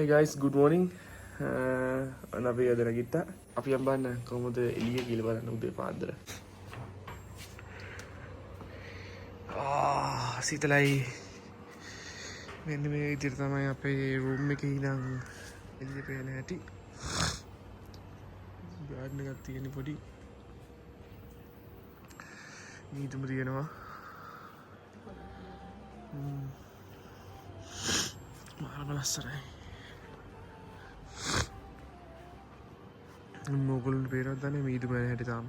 Hey guys, good morning. අපි අද නැගිට්ටා. අපි යම් බලන්න කොහොමද එළිය කියලා බලන්න උදේ පාන්දර. සීතලයි. මෙන්න මේ විදිහට තමයි අපේ රූම් එකේ ඉඳන් එළිය පේන හැටි. ගාඩන් එකක් තියෙන පොඩි. මීදුම තියෙනවා. මාරම ලස්සනයි. මොගොල්ලන්ට පේනවද දන්නේ මීදුම යන හැටි තාම.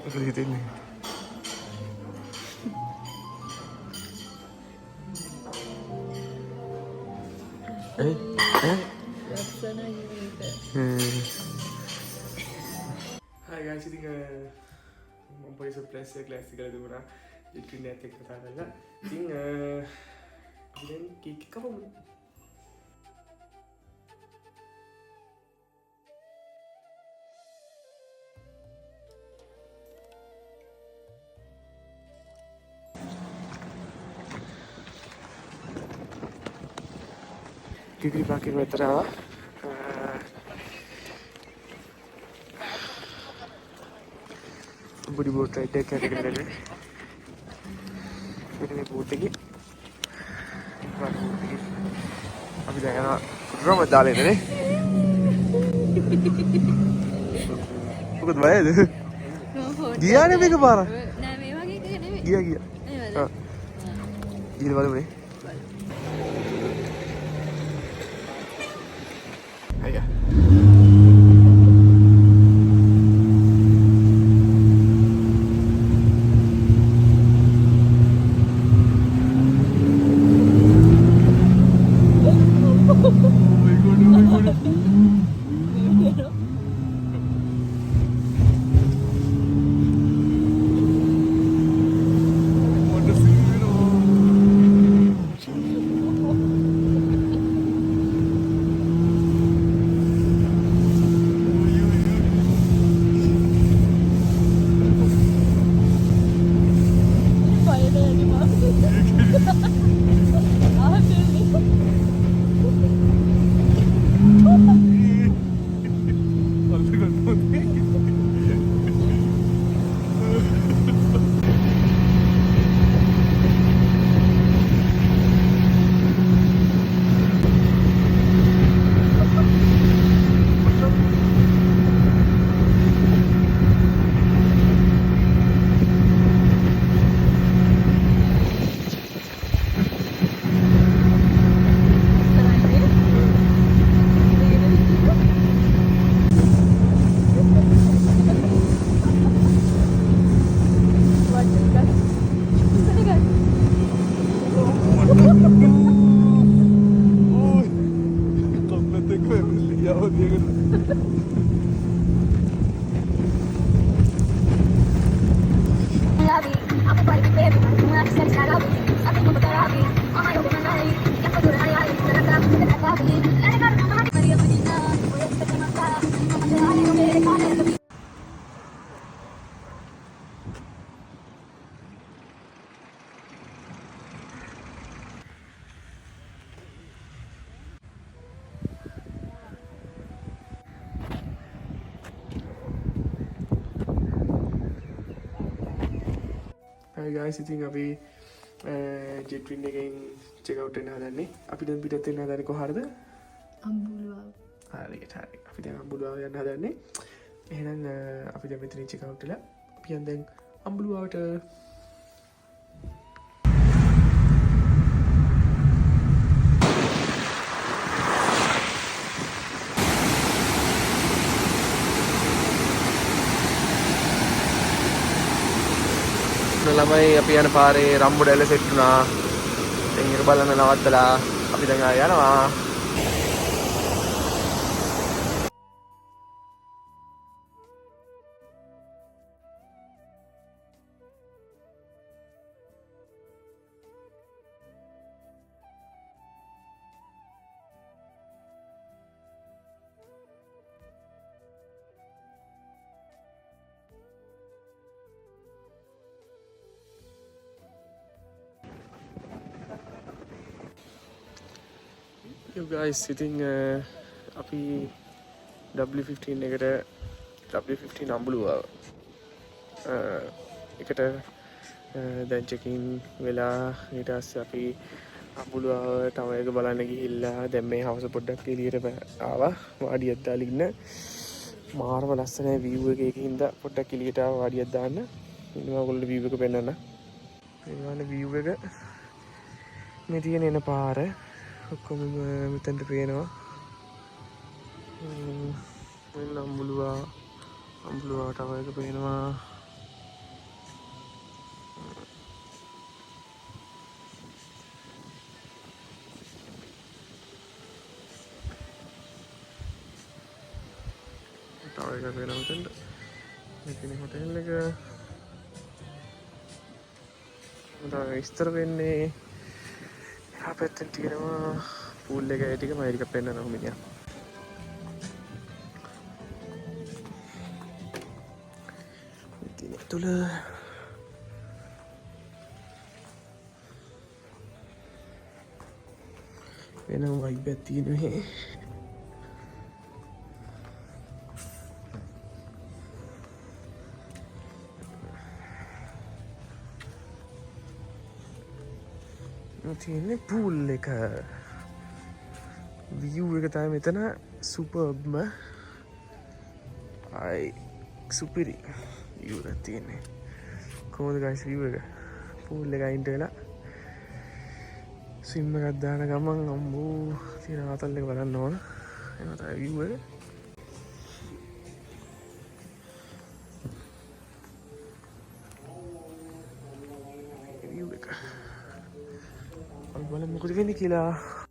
මොකද හිතෙන්නේ? Hi guys, ඉතින් මම පොඩි සර්ප්‍රයිස් එකක් ක්ලාස් එකකට දුන්නා. ඉතින් ඒත් එක්ක කතා කරලා. ඉතින් අපි දැන් කේක් එක කපමු. Kikri pakai meter apa? Budi boat ride එක කරගෙන ඉතින් boat එකේ අපි දැන් යනවා ඩ්‍රම දාලා ඉන්නේ මොකද වයද ගියානේ මේක පාර නෑ මේ වගේ එකක නෙමෙයි ගියා නේද ඊළ බලමුනේ අයියා Hi guys, ඉතින් අපි ජෙට් වින් එකෙන් චෙක් අවුට් වෙන්න හදන්නේ. අපි දැන් පිටත් වෙන්න හදන්නේ කොහරද? අම්බුලුවාව. හරියට හරි. අපි දැන් අම්බුලුවාව යන්න හදන්නේ. එහෙනම් අපි දැන් මෙතනින් චෙක් අවුට් වෙලා අපි යන් දැන් අම්බුලුවාවට. ළමයි අපි යන පාරේ රම්බුඩැල්ල සෙට් වුණා. දැන් ඒක බලන්න නවත්තලා අපි දැන් ආය යනවා. You guys ඉතින් අපි W15 එකට W15 අම්බුලුවාව එකට දැන් චෙකින් වෙලා ඊට පස්සේ අපි අම්බුලුවාව ටවර් එක බලන්න ගිහිල්ලා දැන් මේ හවස පොඩ්ඩක් එළියට ආවා වාඩියක් දාලා ඉන්න මාරම ලස්සනයි view එකක හින්දා පොඩ්ඩක් එළියට ආවා වාඩියක් දාන්න ඉන්න ඔයගොල්ලෝ view එක පෙන්නන්න මේ view එක මේ තියෙන එන පාර ඔක්කොම මෙතනට පේනවා මෙන්න අම්බුලුවා ටවර් එක පේනවා ටවර් එක පේනවා මෙතනට මේකනේ හොටෙල් එක මට විස්තර වෙන්නේ එහා පැත්තෙන් තියෙනවා පූල් එක ඒ ටික මම ටික පෙන්නනවා මිනිහා තුල වෙනම වයිබ් එකක් තියෙනවා මේ තියෙන්නේ පූල් එක view එක තමයි මෙතන සුපර්බ්ම සුපිරි view එකක් තියෙන්නේ කොහොමද guys view එක පූල් එක අයින්ට වෙලා ස්විම් එකක් දාන ගමන් අම්මෝ තියෙන ආතල් එක බලන්න ඕන එහෙම තමයි view එක view එක බලමු මොකද වෙන්නේ කියලා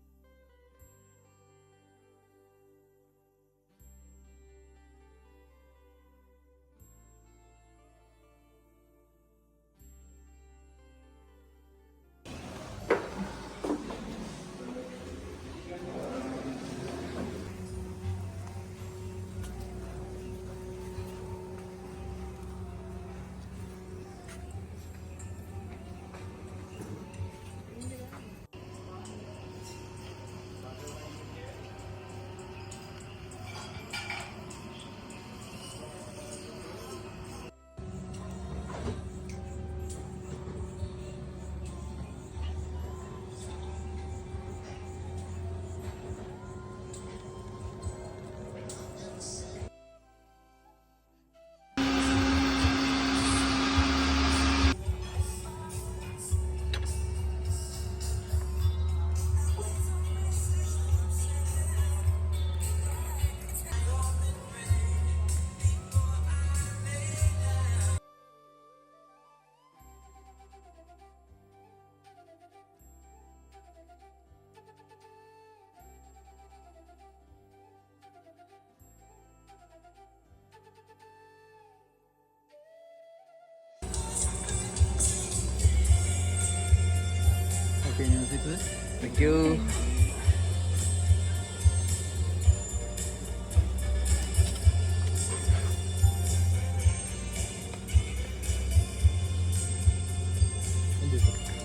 Thank you.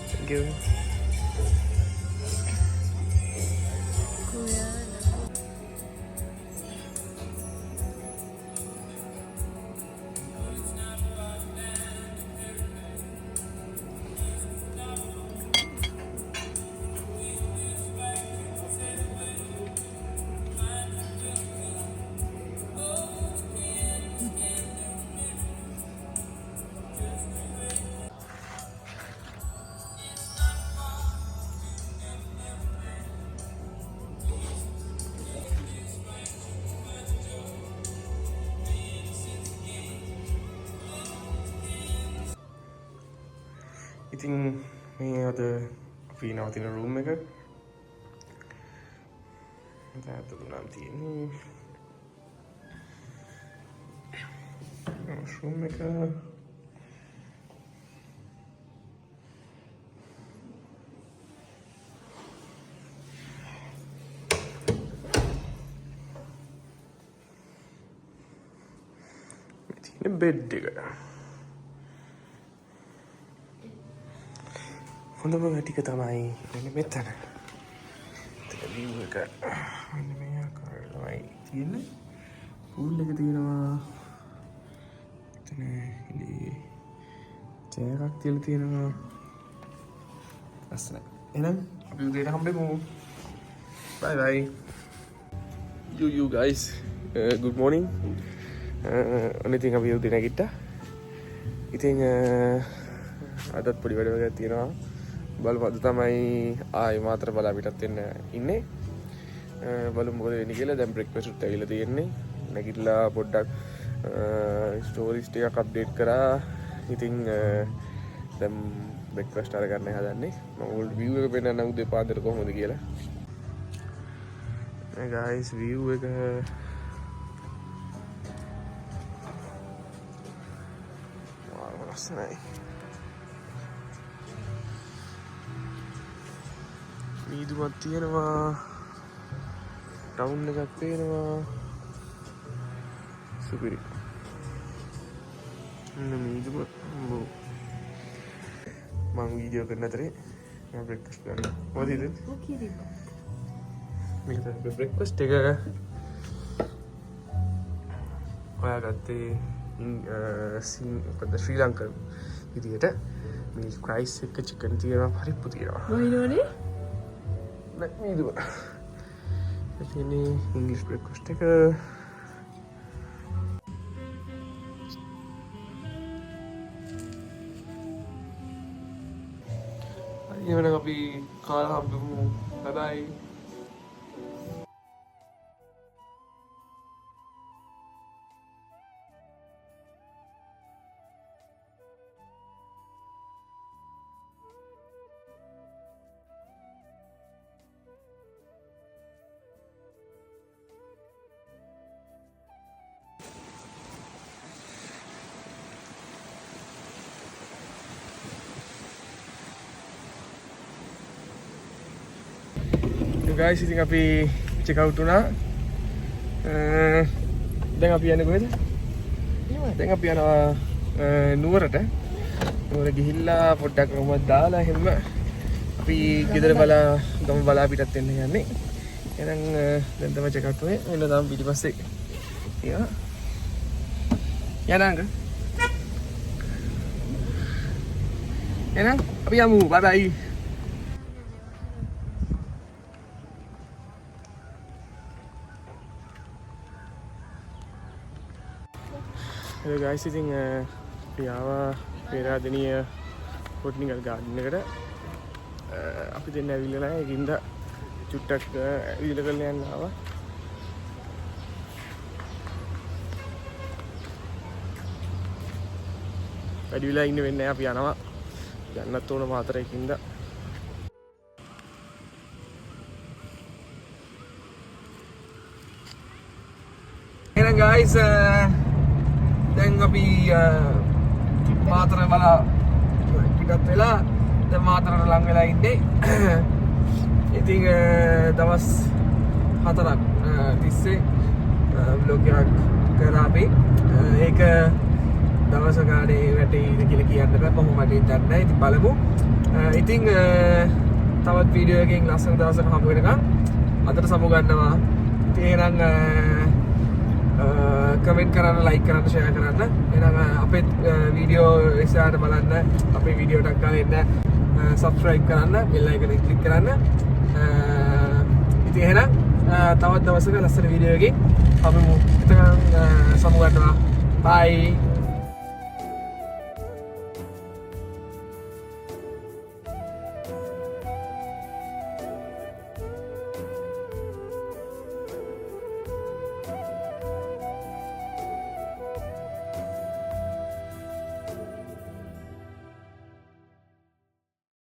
Thank you. ඉතින් මේ අද අපි නවතින රූම් එක දැන් නම් තියෙන්නේ රූම් එක තියෙන බෙඩ් එක හොඳම ටික තමයි මෙන්න මෙතන. view එක මෙන්න මේ ආකාරයටමයි තියෙන්නේ. pool එක තියෙනවා. එතන ඉලි චෑරක් තියලා තියෙනවා. ලස්සනයි. එහෙනම් අපි උදේට හම්බෙමු. Bye bye. You guys, good morning. අනිතින් අපි උදේ නැගිට්ටා. ඉතින් අදත් පොඩි වැඩ වගේක් තියෙනවා. බලමු අද තමයි ආයෙ මාතර බලා පිටත් වෙන්න ඉන්නේ. බලමු මොකද වෙන්නේ කියලා. දැන් බ්‍රේක්ෆාස්ට් උත් ඇවිල්ලා තියෙන්නේ. නැගිටලා පොඩ්ඩක් ස්ටෝරිස් ටිකක් අප්ඩේට් කරා. ඉතින් දැන් බ්‍රේක්ෆාස්ට් අරගන්න හදන්නේ. මම ඕල්ඩ් view එක පෙන්නන්න උදේ පාන්දර කොහොමද කියලා. Hey guys, view එක ලස්සනයි. මීදුමක් තියෙනවා. ටවුන් එකක් පේනවා. සුපිරි. මීදුම මම වීඩියෝ කරන අතරේ මම බ්‍රේක්ෆාස්ට් කරනවා. මොකද හිතන්නේ? මේක තමයි බ්‍රේක්ෆාස්ට් එක. ඔයාගත්තේ ශ්‍රී ලංකන් විදියට මිල්ක් රයිස් එක චිකන් තියෙනවා පරිප්පු තියෙනවා. මොහිනෝනේ? නෑ මීදුම. එතනේ ඉංග්‍රීසි බ්‍රේක්ෆාස්ට් එක. ඊවන අපි කාලා හම්බෙමු. බයි බයි. guys, ඉතින් අපි check out වුණා. දැන් අපි යන්නේ කොහෙද? දැන් අපි යනවා නුවරට. නුවර ගිහිල්ලා පොඩ්ඩක් මොකක්ද දාලා එහෙම අපි ගෙදර ගම බලා පිටත් වෙන්න යන්නේ. එහෙනම් දැන් තමයි check out වෙන්නේ. එන්න තාම පිටිපස්සේ. යනංග. එහෙනම් අපි යමු. bye bye. Hello guys, ඉතින් අපි ආවා පේරාදෙණිය බොටනිකල් ගාඩන් එකට. අපි දෙන්න ඇවිල්ලා නැහැ. ඒකින්ද චුට්ටක් ඇවිල්ලා කරලා යන්න ආවා. වැඩි වෙලා ඉන්න වෙන්නේ නැහැ. අපි යනවා. යන්නත් ඕන මාතරේකින්ද. එහෙනම් guys, දැන් අපි මාතර බලා පිටත් වෙලා දැන් මාතරට ලං වෙලා ඉන්නේ. ඉතින් දවස් 4ක් තිස්සේ vlog එකක් කරා අපි. ඒක දවස ගානේ වැටෙයිද කියලා කියන්න බෑ. කොහොම හරි දන්නේ නැහැ. ඉතින් බලමු. ඉතින් තවත් වීඩියෝ එකකින් ලස්සන දවසක හම්බ වෙනකන් අදට සමු ගන්නවා. ඉතින් එහෙනම් කමෙන්ට් කරන්න, ලයික් කරන්න, ෂෙයා කරන්න. එහෙනම් අපේ වීඩියෝ ඉස්සරහට බලන්න, අපේ වීඩියෝ ටක් ගාලා එන්න, සබ්ස්ක්‍රයිබ් කරන්න, බෙල් අයිකන් එක ක්ලික් කරන්න. ඉතින් එහෙනම් තවත් දවසක ලස්සන වීඩියෝ එකකින් අපි සමු ගන්නවා. බයි.